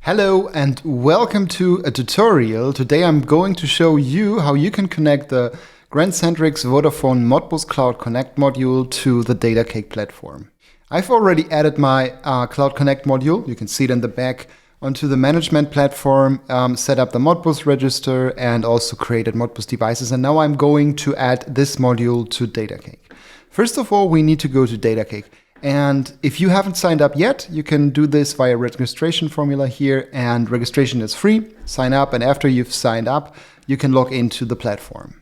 Hello and welcome to a tutorial. Today I'm going to show you how you can connect the Grandcentrix Vodafone Modbus Cloud Connect module to the Datacake platform. I've already added my Cloud Connect module, you can see it in the back, onto the management platform, set up the Modbus register and also created Modbus devices, and now I'm going to add this module to Datacake. First of all, we need to go to Datacake. And if you haven't signed up yet, you can do this via registration formula here, and registration is free. Sign up, and after you've signed up, you can log into the platform.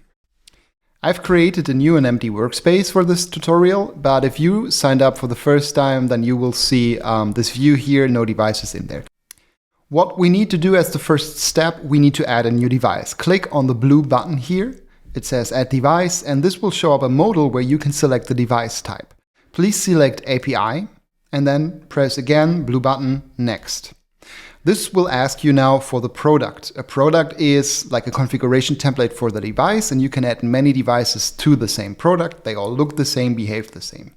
I've created a new and empty workspace for this tutorial, but if you signed up for the first time, then you will see this view here, no devices in there. What we need to do as the first step, we need to add a new device. Click on the blue button here. It says Add Device, and this will show up a modal where you can select the device type. Please select API and then press again, blue button, Next. This will ask you now for the product. A product is like a configuration template for the device, and you can add many devices to the same product. They all look the same, behave the same.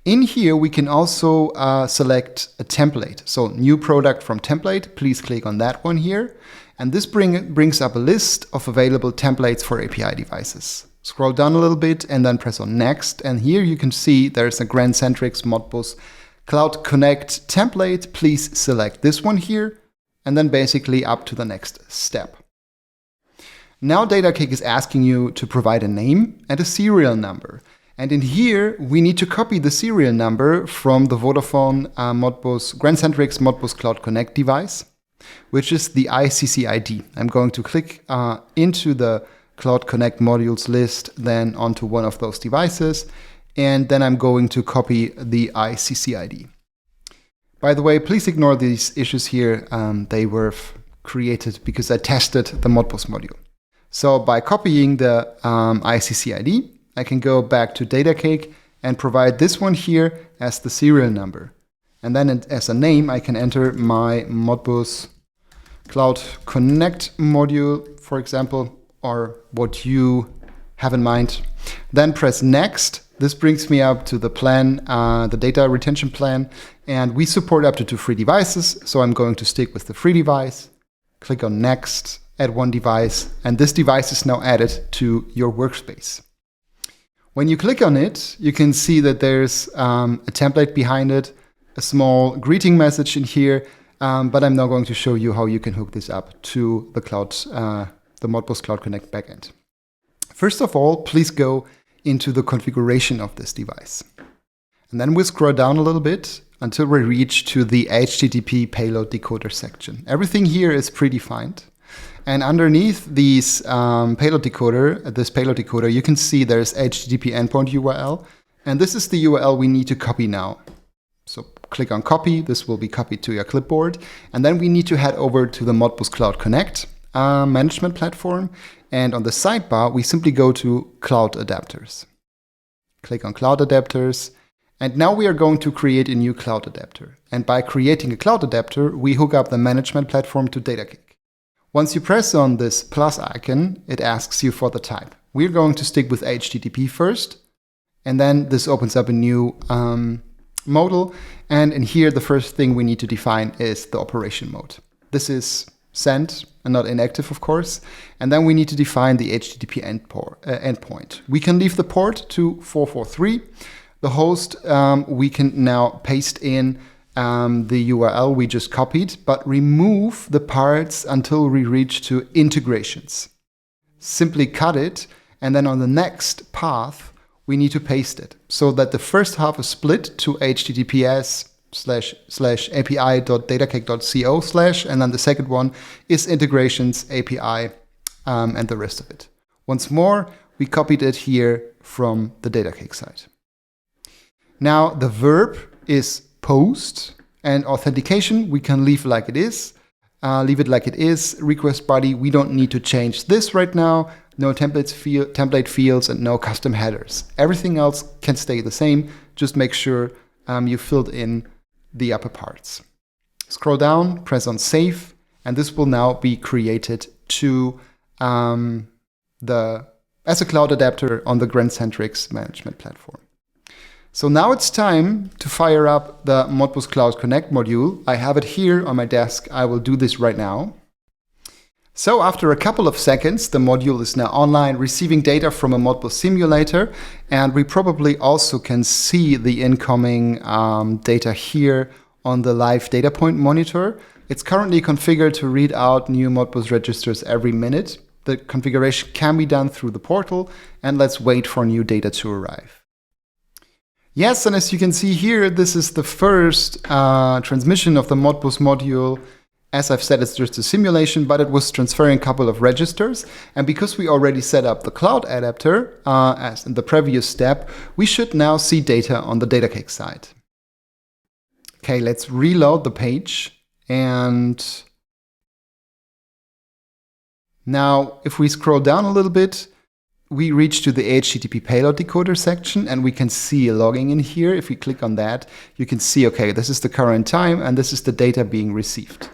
In here, we can also select a template. So new product from template, please click on that one here. And this brings up a list of available templates for API devices. Scroll down a little bit and then press on Next. And here you can see there's a Grandcentrix Modbus Cloud Connect template. Please select this one here and then basically up to the next step. Now Datacake is asking you to provide a name and a serial number. And in here, we need to copy the serial number from the Vodafone Grandcentrix Modbus Cloud Connect device, which is the ICC ID. I'm going to click into the Cloud Connect modules list, then onto one of those devices, and then I'm going to copy the ICC ID. By the way, please ignore these issues here. They were created because I tested the Modbus module. So by copying the ICC ID, I can go back to Datacake and provide this one here as the serial number. And then as a name, I can enter my Modbus Cloud Connect module, for example, or what you have in mind. Then press Next. This brings me up to the plan, the data retention plan, and we support up to 2 free devices. So I'm going to stick with the free device. Click on Next, add one device, and this device is now added to your workspace. When you click on it, you can see that there's a template behind it, a small greeting message in here, but I'm now going to show you how you can hook this up to the cloud, the Modbus Cloud Connect backend. First of all, please go into the configuration of this device. And then we'll scroll down a little bit until we reach to the HTTP payload decoder section. Everything here is predefined. And underneath these payload decoder, you can see there's HTTP endpoint URL. And this is the URL we need to copy now. So click on Copy. This will be copied to your clipboard. And then we need to head over to the Modbus Cloud Connect management platform, and on the sidebar we simply go to Cloud Adapters. Click on Cloud Adapters, and now we are going to create a new cloud adapter. And by creating a cloud adapter, we hook up the management platform to Datacake. Once you press on this plus icon, it asks you for the type. We're going to stick with HTTP first, and then this opens up a new modal, and in here the first thing we need to define is the operation mode. This is send and not inactive, of course. And then we need to define the HTTP endpoint. We can leave the port to 443. The host, we can now paste in the URL we just copied, but remove the parts until we reach to integrations. Simply cut it, and then on the next path, we need to paste it so that the first half is split to https://api.datacake.co/ and then the second one is integrations API and the rest of it. Once more, we copied it here from the Datacake side. Now the verb is post, and authentication we can leave like it is. Leave it like it is. Request body, we don't need to change this right now. No template fields and no custom headers. Everything else can stay the same. Just make sure you filled in the upper parts. Scroll down, press on Save, and this will now be created to as a cloud adapter on the Grandcentrix management platform. So now it's time to fire up the Modbus Cloud Connect module. I have it here on my desk. I will do this right now. So after a couple of seconds, the module is now online, receiving data from a Modbus simulator, and we probably also can see the incoming data here on the live data point monitor. It's currently configured to read out new Modbus registers every minute. The configuration can be done through the portal, and let's wait for new data to arrive. Yes, and as you can see here, this is the first transmission of the Modbus module. As I've said, it's just a simulation, but it was transferring a couple of registers. And because we already set up the cloud adapter, as in the previous step, we should now see data on the Datacake side. Okay, let's reload the page. And now if we scroll down a little bit, we reach to the HTTP payload decoder section, and we can see a logging in here. If we click on that, you can see, okay, this is the current time, and this is the data being received.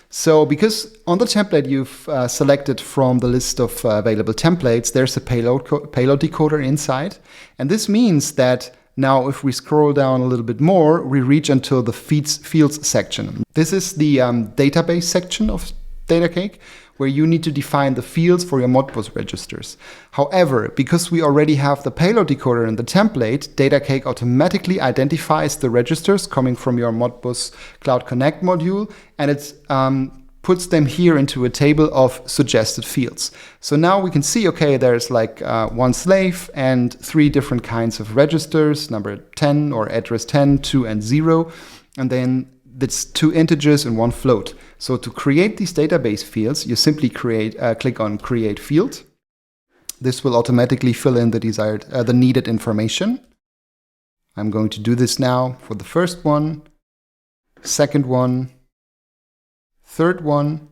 So because on the template you've selected from the list of available templates, there's a payload decoder inside. And this means that now if we scroll down a little bit more, we reach until the fields section. This is the database section of Datacake, where you need to define the fields for your Modbus registers. However, because we already have the payload decoder in the template, Datacake automatically identifies the registers coming from your Modbus Cloud Connect module, and it puts them here into a table of suggested fields. So now we can see, okay, there's like one slave and 3 different kinds of registers, number 10 or address 10, 2 and 0, and then that's 2 integers and 1 float. So to create these database fields, you simply click on Create Field. This will automatically fill in the needed information. I'm going to do this now for the first one, second one, third one.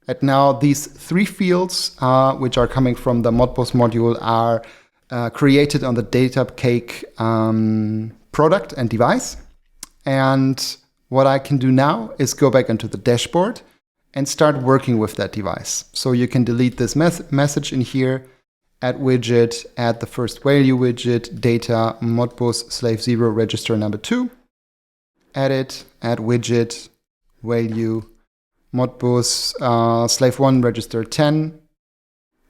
And now these 3 fields, which are coming from the Modbus module, are created on the Datacake product and device. And what I can do now is go back into the dashboard and start working with that device. So you can delete this message in here, add widget, add the first value widget, data, Modbus slave 0 register number 2, edit, add widget, value, Modbus slave 1 register 10,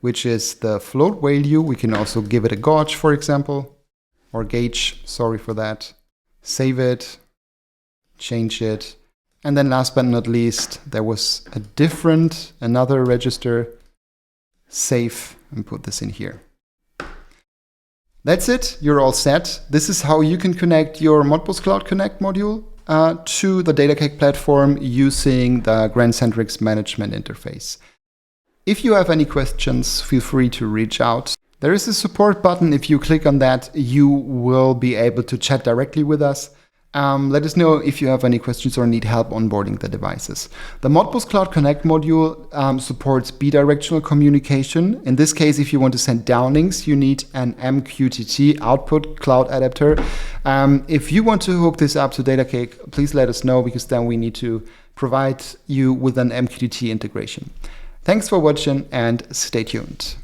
which is the float value. We can also give it a gauge, for example, or gauge, sorry for that. Save it. Change it. And then last but not least, there was another register. Save and put this in here. That's it. You're all set. This is how you can connect your Modbus Cloud Connect module to the Datacake platform using the Grandcentrix management interface. If you have any questions, feel free to reach out. There is a support button. If you click on that, you will be able to chat directly with us. Let us know if you have any questions or need help onboarding the devices. The Modbus Cloud Connect module supports bidirectional communication. In this case, if you want to send downlinks, you need an MQTT output cloud adapter. If you want to hook this up to Datacake, please let us know, because then we need to provide you with an MQTT integration. Thanks for watching and stay tuned.